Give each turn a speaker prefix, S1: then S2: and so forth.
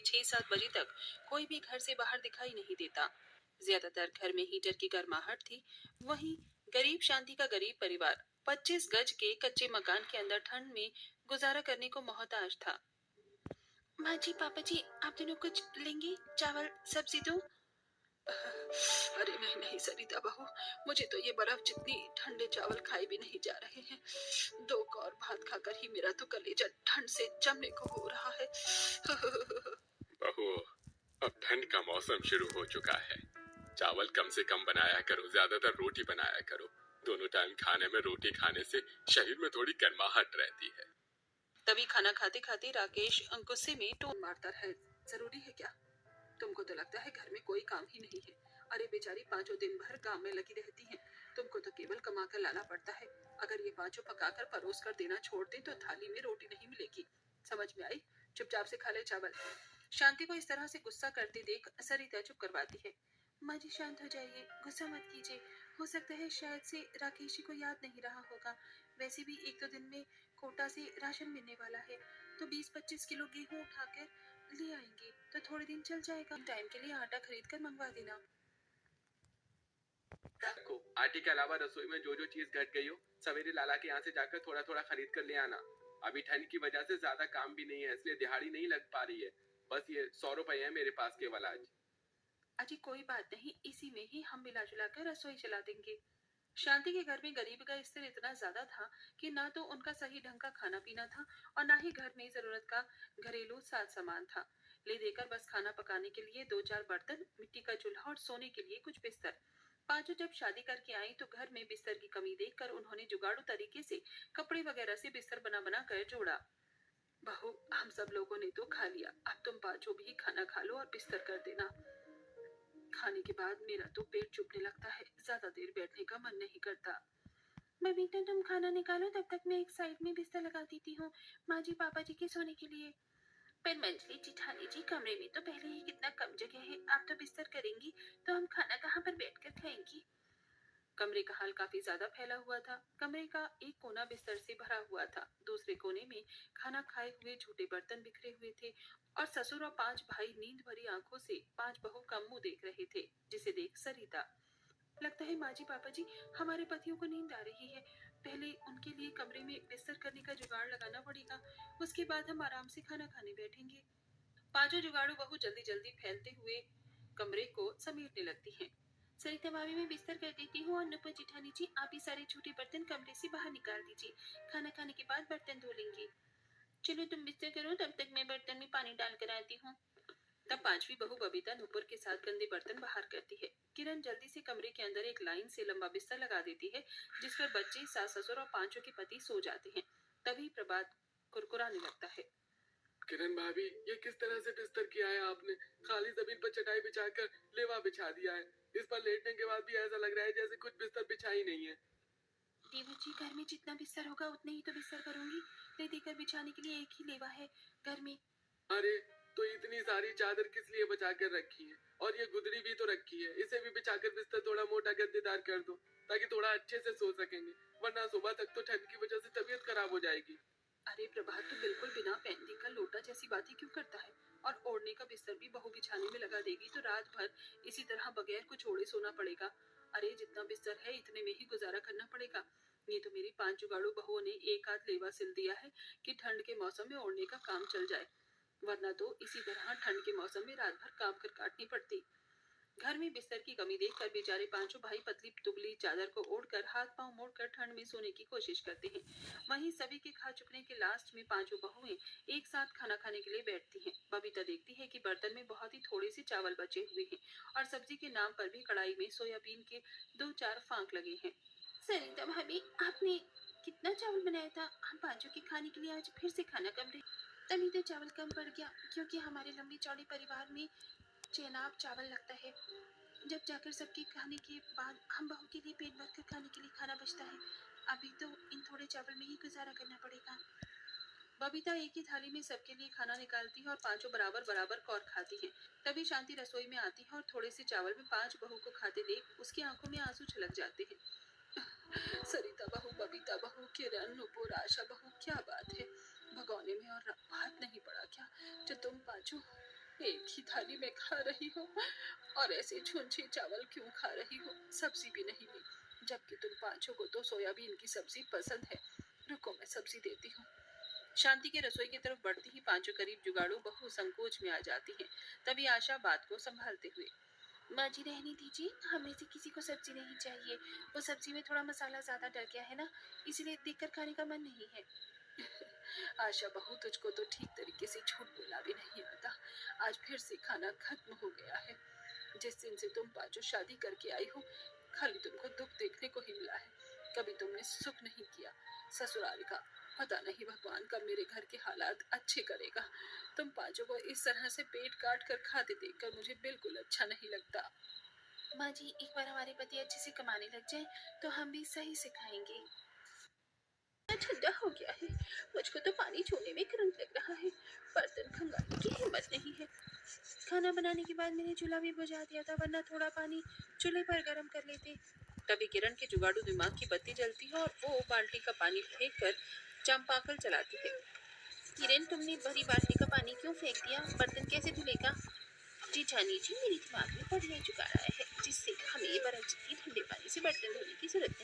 S1: 6-7 बजे तक कोई भी घर से बाहर दिखाई नहीं देता। ज्यादातर घर में हीटर की गर्माहट थी। वहीं गरीब शांति का गरीब परिवार 25 गज के कच्चे मकान के अंदर ठंड में गुजारा करने को मोहताज था। माँ जी, पापा जी, आप दोनों कुछ लेंगे? चावल, सब्जी दो? अरे नहीं नहीं सरिता बहू, मुझे तो ये बर्फ जितनी ठंडे चावल खाए भी नहीं जा रहे हैं। 2 कौर भात खाकर ही मेरा तो कलेजा ठंड से जमने को हो रहा है।
S2: बहू, अब ठंड का मौसम शुरू हो चुका है। चावल कम से कम बनाया करो, ज्यादातर रोटी बनाया करो। दोनों टाइम खाने में रोटी खाने से शरीर में थोड़ी गर्माहट रहती है।
S1: तभी खाना खाते खाते राकेश गुस्से में टोन मारता है। जरूरी है क्या? तुमको तो लगता है घर में कोई काम ही नहीं है। अरे बेचारी 5 दिन भर काम में लगी रहती हैं। तुमको तो केवल कमा कर लाना पड़ता है। अगर ये 5 पकाकर परोस कर देना छोड़ दे तो थाली में रोटी नहीं मिलेगी। समझ में आई? चुपचाप से खा ले चावल। शांति को इस तरह से गुस्सा करते देख सरिता चुप करवाती है। माँ जी शांत हो जाइए, गुस्सा मत कीजिए। हो सकता है शायद से राकेश जी को याद नहीं रहा होगा। वैसे भी 1-2 दिन में कोटा से राशन मिलने वाला है, तो 20-25 किलो गेहूं उठाकर ले आएंगे तो थोड़े दिन चल जाएगा। टाइम के लिए आटा खरीद कर मंगवा देना।
S3: को आटे के अलावा रसोई में जो जो चीज घट गई हो, सवेरे लाला के यहाँ से जाकर थोड़ा थोड़ा खरीद कर ले आना। अभी ठंड की वजह से ज्यादा काम भी नहीं है, इसलिए दिहाड़ी नहीं लग पा रही है। बस ये 100 रुपए है मेरे पास केवल आज।
S1: अजी कोई बात नहीं, इसी में ही हम मिला जुला कर रसोई चला देंगे। शांति के घर में गरीबी का स्तर इतना ज्यादा था कि ना तो उनका सही ढंग का खाना पीना था और ना ही घर में जरूरत का घरेलू साज सामान था। ले देकर बस खाना पकाने के लिए 2-4 बर्तन, मिट्टी का चूल्हा और सोने के लिए कुछ बिस्तर। पांचों जब शादी करके आई तो घर में बिस्तर की कमी देखकर उन्होंने जुगाड़ू तरीके से कपड़े वगैरह से बिस्तर बना बना कर जोड़ा। बहू, हम सब लोगों ने तो खा लिया, अब तुम पांचों भी खाना खा लो और बिस्तर कर देना। खाने के बाद मेरा तो पेट चुभने लगता है, ज्यादा देर बैठने का मन नहीं करता। बबीता, तुम खाना निकालो, तब तक मैं एक साइड में बिस्तर लगा देती हूँ माँ जी पापा जी के सोने के लिए। पर मंजली जिठानी जी, कमरे में तो पहले ही कितना कम जगह है, आप तो बिस्तर करेंगी तो हम खाना कहाँ पर बैठकर खाएंगी? कमरे का हाल काफी ज्यादा फैला हुआ था। कमरे का एक कोना बिस्तर से भरा हुआ था, दूसरे कोने में खाना खाए हुए झूठे बर्तन बिखरे हुए थे और ससुर और 5 भाई नींद भरी आंखों से 5 बहू का मुंह देख रहे थे, जिसे देख सरिता, लगता है माँ जी पापा जी, हमारे पतियों को नींद आ रही है। पहले उनके लिए कमरे में बिस्तर करने का जुगाड़ लगाना पड़ेगा, उसके बाद हम आराम से खाना खाने बैठेंगे। पांचों जुगाड़ू बहू जल्दी जल्दी फैलते हुए कमरे को समेटने लगती हैं। सरिता भाभी, मैं बिस्तर कर देती हूँ और नुपुर जिठानी जी, आप ही सारे झूठे बर्तन कमरे से बाहर निकाल दीजिए। खाना खाने के बाद बर्तन धो लेंगे। चलो तुम बिस्तर करो, तब तक मैं बर्तन में पानी डाल कर आती हूँ। तब 5वीं बहू बबीता नुपुर के साथ गंदे बर्तन बाहर करती है। किरण जल्दी से कमरे के अंदर एक लाइन से लंबा बिस्तर लगा देती है, जिस पर बच्चे, सास ससुर और पांचों के पति सो जाते हैं। तभी प्रभात कुरकुराने लगता है।
S3: किरण भाभी, ये किस तरह से बिस्तर किया है आपने? खाली जमीन पर चटाई बिछाकर लेवा बिछा दिया है। इस पर लेटने के बाद भी ऐसा लग रहा है जैसे कुछ बिस्तर बिछा ही नहीं है।
S1: देवर जी, घर में जितना बिस्तर होगा उतने ही तो बिस्तर करूंगी। ले देकर बिछाने के लिए एक ही लेवा है घर में।
S3: अरे, तो इतनी सारी चादर किस लिए बचा कर रखी है? और ये गुदड़ी भी तो रखी है, इसे भी बिछाकर बिस्तर थोड़ा मोटा गद्देदार कर दो, ताकि थोड़ा अच्छे से सो सकेंगे, वरना सुबह तक तो ठंड की वजह से तबीयत खराब हो जाएगी।
S1: अरे प्रभात, तो बिल्कुल बिना पहनने का लोटा जैसी बातें क्यों करता है? और ओढ़ने का बिस्तर भी बहू बिछाने में लगा देगी तो रात भर इसी तरह बगैर कुछ ओढ़े सोना पड़ेगा। अरे जितना बिस्तर है इतने में ही गुजारा करना पड़ेगा। ये तो मेरी 5 जुगाड़ू बहुओं ने एक आध लेवा सिल दिया है कि ठंड के मौसम में ओढ़ने का काम चल जाए, वरना तो इसी तरह ठंड के मौसम में रात भर काम कर काटनी पड़ती। घर में बिस्तर की कमी देखकर बेचारे पांचों भाई पतली दुबली चादर को ओढ़कर हाथ पांव मोड़कर ठंड में सोने की कोशिश करते हैं। वहीं सभी के खा चुकने के लास्ट में पांचों बहुएं एक साथ खाना खाने के लिए बैठती हैं। बबीता देखती है कि बर्तन में बहुत ही थोड़े से चावल बचे हुए हैं और सब्जी के नाम पर भी कढ़ाई में सोयाबीन के 2-4 फांक लगे हैं। सरिता भाभी, आपने कितना चावल बनाया था? हम पांचों के खाने के लिए आज फिर से खाना कम रहे, तभी तो चावल कम पड़ गया, क्योंकि हमारे लंबे चौड़े परिवार में चेनाब चावल लगता है। जब जाकर सबके खाने के बाद हम बहू के लिए पेट भर कर खाने के लिए खाना बचता है। अभी तो इन थोड़े चावल में ही गुजारा करना पड़ेगा। बबीता एक ही थाली में सबके लिए खाना निकालती है और पांचों बराबर बराबर कौर खाती हैं। तभी शांति रसोई में आती है और थोड़े से चावल में 5 बहू को खाते देख उसकी आंखों में आंसू छलक जाते हैं। सरिता बहू, बबीता बहू, किरण, नुपुर, आशा बहू, क्या बात है, भगोने में और भात नहीं पड़ा क्या जो तुम पांचों एक ही थाली में खा रही हो और ऐसे छुंछे चावल क्यों खा रही हो? सब्जी भी नहीं ली, जबकि तुम पांचों को तो सोयाबीन की सब्जी पसंद है। रुको, मैं सब्जी देती हूँ। शांति के रसोई की तरफ बढ़ती ही पांचों करीब जुगाड़ू बहु संकोच में आ जाती हैं। तभी आशा बात को संभालते हुए, माँ जी रहने दीजिए, हमें से किसी को सब्जी नहीं चाहिए। वो सब्जी में थोड़ा मसाला ज्यादा डल गया है ना, इसीलिए देखकर खाने का मन नहीं है। आशा बहू, तुझको तो ठीक तरीके से झूठ बोलना भी नहीं आता। आज फिर से खाना खत्म हो गया है। जिस दिन से तुम पांचों शादी करके आई हो, खाली तुमको दुख देखने को ही मिला है, कभी तुमने सुख नहीं किया। ससुराल का पता नहीं भगवान कब मेरे घर के हालात अच्छे करेगा। तुम पांचों को इस तरह से पेट काट कर खाते देखकर मुझे बिल्कुल अच्छा नहीं लगता। माँ जी, एक बार हमारे पति अच्छे से कमाने लग जाए तो हम भी सही से खाएंगे। ठंडा हो गया है, मुझको तो पानी छूने में करंट लग रहा है। बर्तन खंगालने की हिम्मत नहीं है। खाना बनाने के बाद मैंने चूल्हा भी बुझा दिया था, वरना थोड़ा पानी चूल्हे पर गर्म कर लेते। तभी किरण के जुगाड़ू दिमाग की बत्ती जलती है और वो बाल्टी का पानी फेंक कर चंपाकल चलाती है। किरण, तुमने भरी बाल्टी का पानी क्यों फेंक दिया? बर्तन कैसे धुलेगा? जी जानी जी, मेरे दिमाग में बढ़िया जुगाड़ आया है, जिससे हमें बर्फ जितनी ठंडे पानी से बर्तन धोने की जरूरत